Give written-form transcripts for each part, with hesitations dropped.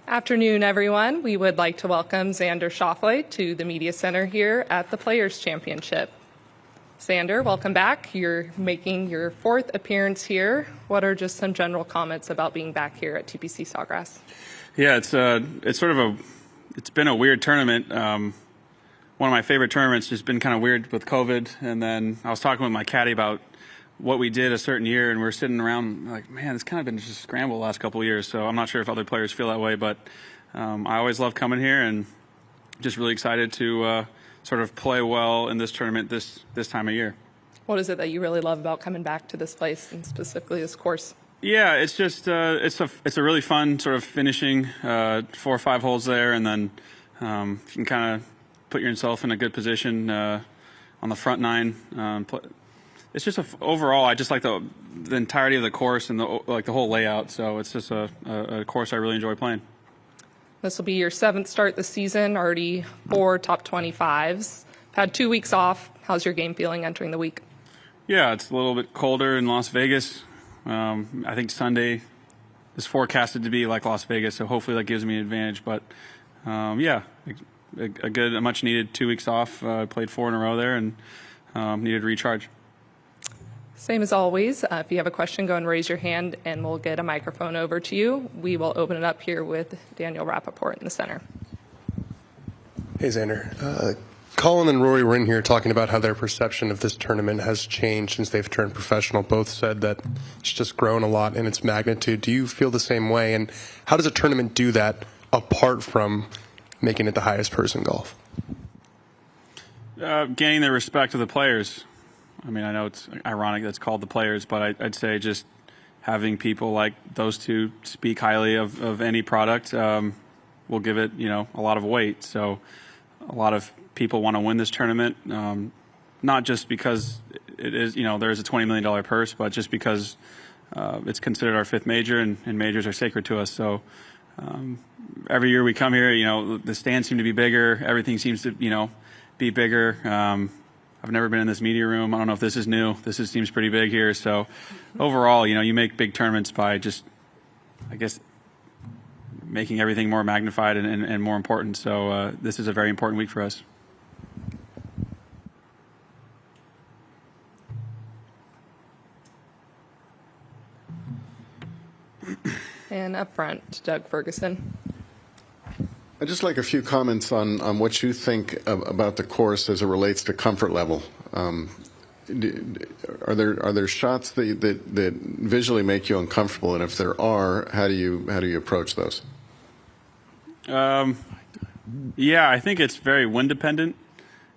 Afternoon, everyone. We would like to welcome Xander Schauffele to the Media Center here at the Players Championship. Xander, welcome back. You're making your fourth appearance here. What are just some general comments about being back here at TPC Sawgrass? Yeah, it's been a weird tournament. One of my favorite tournaments, just been kind of weird with COVID. And then I was talking with my caddy about what we did a certain year, and we're sitting around like, man, it's kind of been just a scramble the last couple of years. So I'm not sure if other players feel that way, but I always love coming here and just really excited to sort of play well in this tournament this time of year. What is it that you really love about coming back to this place and specifically this course? Yeah, it's just it's a really fun sort of finishing 4 or 5 holes there, and then you can kind of put yourself in a good position on the front 9. It's just overall, I just like the entirety of the course and the whole layout. So it's just a course I really enjoy playing. This will be your 7th start this season, already 4 top 25s. Had 2 weeks off. How's your game feeling entering the week? Yeah, it's a little bit colder in Las Vegas. I think Sunday is forecasted to be like Las Vegas, so hopefully that gives me an advantage. But yeah, a much needed 2 weeks off. Played 4 in a row there and needed to recharge. Same as always, if you have a question, go and raise your hand and we'll get a microphone over to you. We will open it up here with Daniel Rappaport in the center. Hey, Xander. Colin and Rory were in here talking about how their perception of this tournament has changed since they've turned professional. Both said that it's just grown a lot in its magnitude. Do you feel the same way? And how does a tournament do that apart from making it the highest purse in golf? Gaining the respect of the players. I mean, I know it's ironic that's called the players, but I'd say just having people like those two speak highly of any product will give it, a lot of weight. So a lot of people want to win this tournament, not just because it is, there's a $20 million purse, but just because it's considered our 5th major, and majors are sacred to us. So every year we come here, the stands seem to be bigger. Everything seems to, be bigger. I've never been in this media room. I don't know if this is new. Seems pretty big here. So overall, you make big tournaments by just, I guess, making everything more magnified and more important. So this is a very important week for us. And up front, Doug Ferguson. I'd just like a few comments on what you think about the course as it relates to comfort level. Are there shots that visually make you uncomfortable, and if there are, how do you approach those? Yeah, I think it's very wind dependent.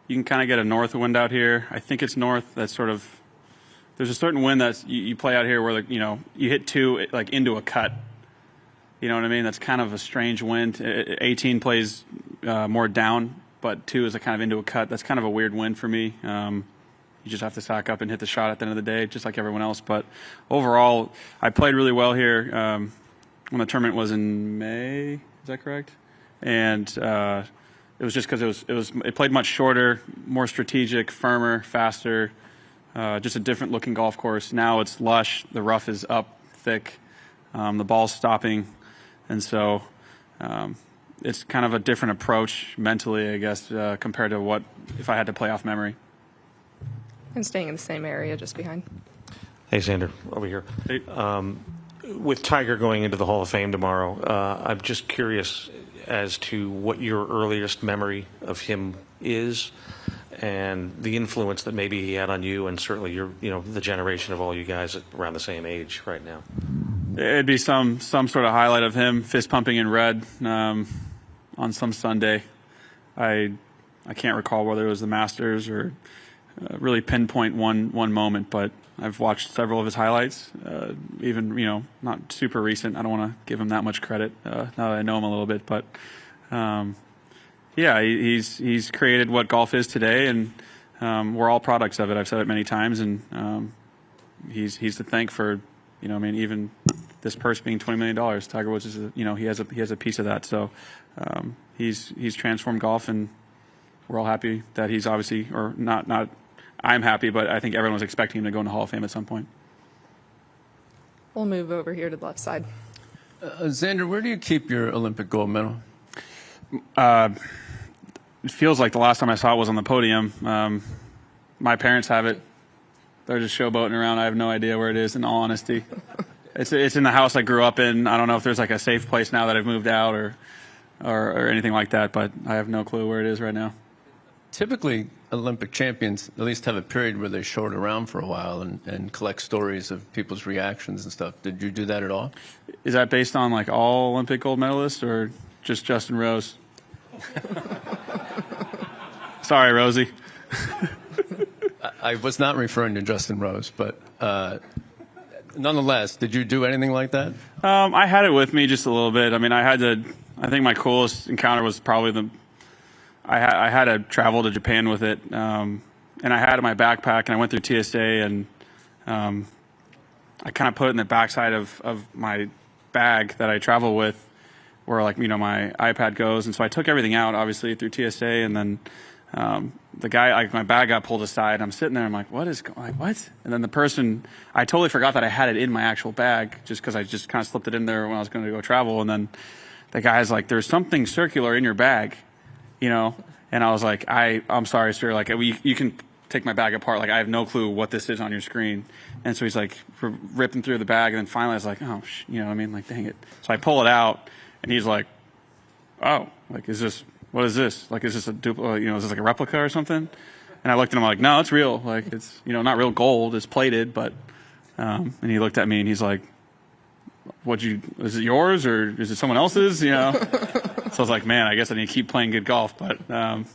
You can kind of get a north wind out here. I think it's north. That's sort of, there's a certain wind that you play out here where you hit 2 like into a cut. You know what I mean? That's kind of a strange wind. 18 plays more down, but 2 is a kind of into a cut. That's kind of a weird wind for me. You just have to sack up and hit the shot at the end of the day, just like everyone else. But overall, I played really well here when the tournament was in May. Is that correct? And it was just because it played much shorter, more strategic, firmer, faster, just a different looking golf course. Now it's lush. The rough is up thick. The ball's stopping. And so it's kind of a different approach mentally, I guess, compared to what if I had to play off memory. And staying in the same area just behind. Hey, Xander, over here. Hey. With Tiger going into the Hall of Fame tomorrow, I'm just curious as to what your earliest memory of him is and the influence that maybe he had on you and certainly the generation of all you guys around the same age right now. It'd be some sort of highlight of him fist pumping in red on some Sunday. I can't recall whether it was the Masters or really pinpoint one moment, but I've watched several of his highlights. Even not super recent. I don't want to give him that much credit now that I know him a little bit, but yeah, he's created what golf is today, and we're all products of it. I've said it many times, and he's to thank for. Even this purse being $20 million, Tiger Woods is, he has a piece of that. So he's transformed golf, and we're all happy that he's obviously, or not. I'm happy, but I think everyone was expecting him to go in the Hall of Fame at some point. We'll move over here to the left side. Xander, where do you keep your Olympic gold medal? It feels like the last time I saw it was on the podium. My parents have it. They're just showboating around. I have no idea where it is, in all honesty. It's in the house I grew up in. I don't know if there's like a safe place now that I've moved out or anything like that, but I have no clue where it is right now. Typically, Olympic champions at least have a period where they show it around for a while and collect stories of people's reactions and stuff. Did you do that at all? Is that based on like all Olympic gold medalists or just Justin Rose? Sorry, Rosie. I was not referring to Justin Rose, but nonetheless, did you do anything like that? I had it with me just a little bit. I mean, I think my coolest encounter was probably I had to travel to Japan with it, and I had it in my backpack, and I went through TSA, and I kind of put it in the backside of my bag that I travel with, where like my iPad goes, and so I took everything out, obviously through TSA, and then the guy, like my bag got pulled aside. I'm sitting there, I'm like, what? And then the person, I totally forgot that I had it in my actual bag, just because I just kind of slipped it in there when I was going to go travel, and then the guy's like, there's something circular in your bag. And I was like, I'm sorry, sir. Like, you can take my bag apart. Like, I have no clue what this is on your screen. And so he's like ripping through the bag. And then finally I was like, oh, you know what I mean? Like, dang it. So I pull it out and he's like, oh, like, what is this? Like, is this is this like a replica or something? And I looked at him like, no, it's real. Like, it's, not real gold. It's plated, but, and he looked at me and he's like, is it yours or is it someone else's? So I was like, man, I guess I need to keep playing good golf. But, that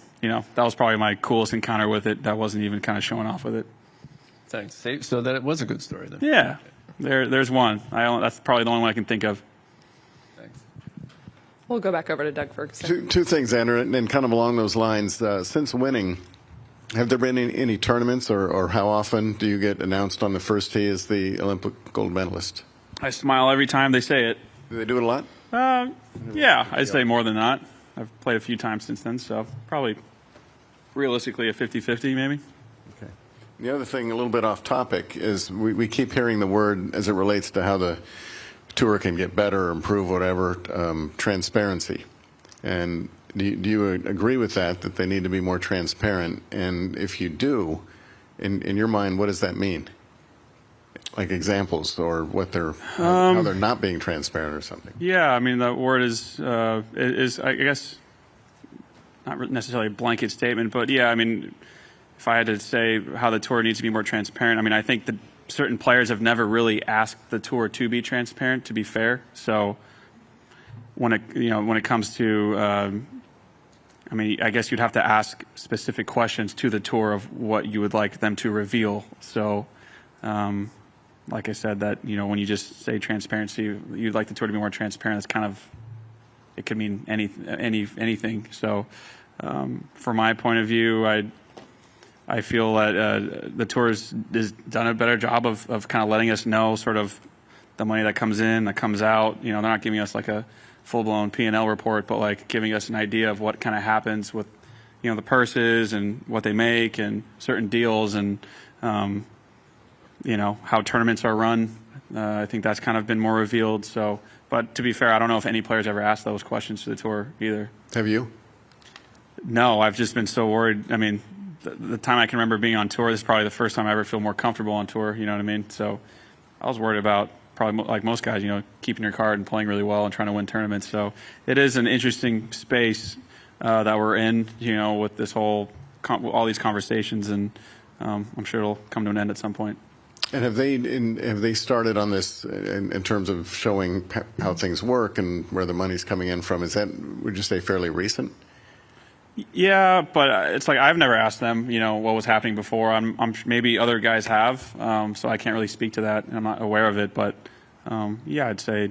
was probably my coolest encounter with it. That wasn't even kind of showing off with it. Thanks. So that it was a good story then. Yeah, there's one. That's probably the only one I can think of. Thanks. We'll go back over to Doug Ferguson. Two things, Xander, and kind of along those lines. Since winning, have there been any tournaments or how often do you get announced on the first tee as the Olympic gold medalist? I smile every time they say it. Do they do it a lot? Yeah, I'd say more than not. I've played a few times since then, so probably realistically a 50-50 maybe. Okay. The other thing, a little bit off topic, is we keep hearing the word as it relates to how the tour can get better, improve, whatever, transparency. And do you agree with that they need to be more transparent? And if you do, in your mind, what does that mean? Like examples or what how they're not being transparent or something. Yeah, I mean the word is I guess not necessarily a blanket statement, but yeah, I mean if I had to say how the tour needs to be more transparent, I mean I think that certain players have never really asked the tour to be transparent. To be fair, so when it comes to I mean I guess you'd have to ask specific questions to the tour of what you would like them to reveal. So. Like I said, that when you just say transparency, you'd like the tour to be more transparent. It's kind of, it could mean anything. So, from my point of view, I feel that the tour has done a better job of kind of letting us know sort of the money that comes in, that comes out. They're not giving us like a full-blown P&L report, but like giving us an idea of what kind of happens with the purses and what they make and certain deals and. How tournaments are run. I think that's kind of been more revealed. So, but to be fair, I don't know if any players ever asked those questions to the tour either. Have you? No, I've just been so worried. I mean, the time I can remember being on tour, this is probably the first time I ever feel more comfortable on tour. You know what I mean? So I was worried about probably like most guys, keeping your card and playing really well and trying to win tournaments. So it is an interesting space that we're in, with this all these conversations, and I'm sure it'll come to an end at some point. And have they started on this in terms of showing how things work and where the money's coming in from? Is that, would you say, fairly recent? Yeah, but it's like I've never asked them, what was happening before. I'm maybe other guys have, so I can't really speak to that. I'm not aware of it, but yeah, I'd say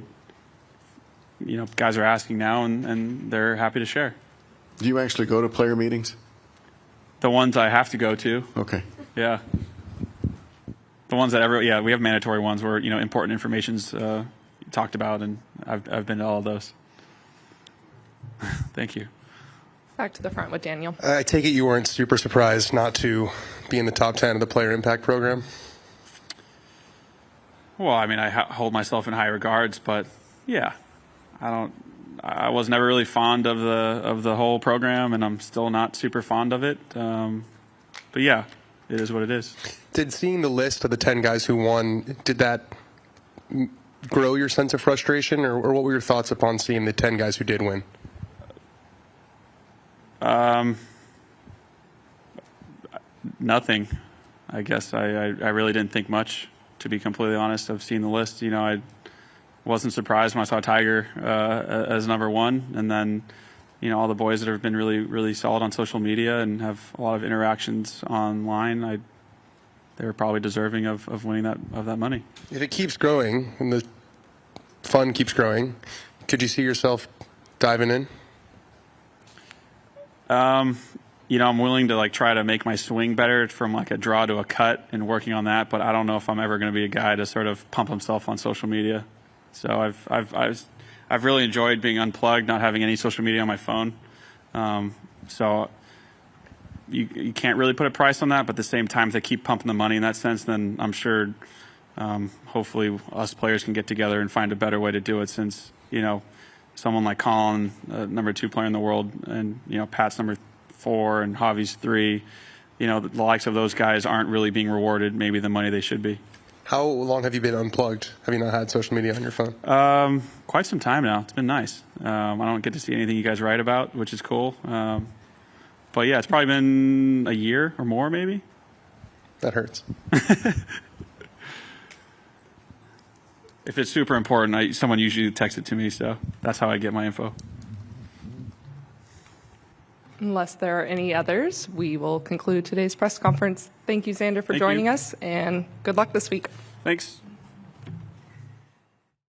guys are asking now, and they're happy to share. Do you actually go to player meetings? The ones I have to go to. Okay. Yeah. The ones that we have mandatory ones where important information's talked about, and I've been to all of those. Thank you. Back to the front with Daniel. I take it you weren't super surprised not to be in the top 10 of the Player Impact Program? Well, I mean, I hold myself in high regards, but yeah, I was never really fond of the whole program, and I'm still not super fond of it. But yeah, it is what it is. Did seeing the list of the 10 guys who won, did that grow your sense of frustration, or what were your thoughts upon seeing the 10 guys who did win? Nothing. I guess I really didn't think much, to be completely honest. I've seen the list. You know, I wasn't surprised when I saw Tiger as number one, and then, you know, all the boys that have been really, really solid on social media and have a lot of interactions online. They were probably deserving of winning that money. If it keeps growing and the fun keeps growing, could you see yourself diving in? You know, I'm willing to like try to make my swing better from like a draw to a cut and working on that, but I don't know if I'm ever going to be a guy to sort of pump himself on social media. So I've really enjoyed being unplugged, not having any social media on my phone. So you can't really put a price on that, but at the same time, if they keep pumping the money in that sense, then I'm sure hopefully us players can get together and find a better way to do it, since, you know, someone like Colin, number 2 player in the world, and, you know, Pat's number 4 and Javi's 3, you know, the likes of those guys aren't really being rewarded maybe the money they should be. How long have you been unplugged? Have you not had social media on your phone? Quite some time now. It's been nice. I don't get to see anything you guys write about, which is cool. But yeah, it's probably been a year or more maybe. That hurts. If it's super important, someone usually texts it to me, so that's how I get my info. Unless there are any others, we will conclude today's press conference. Thank you, Xander, for Thank joining you. us, and good luck this week. Thanks.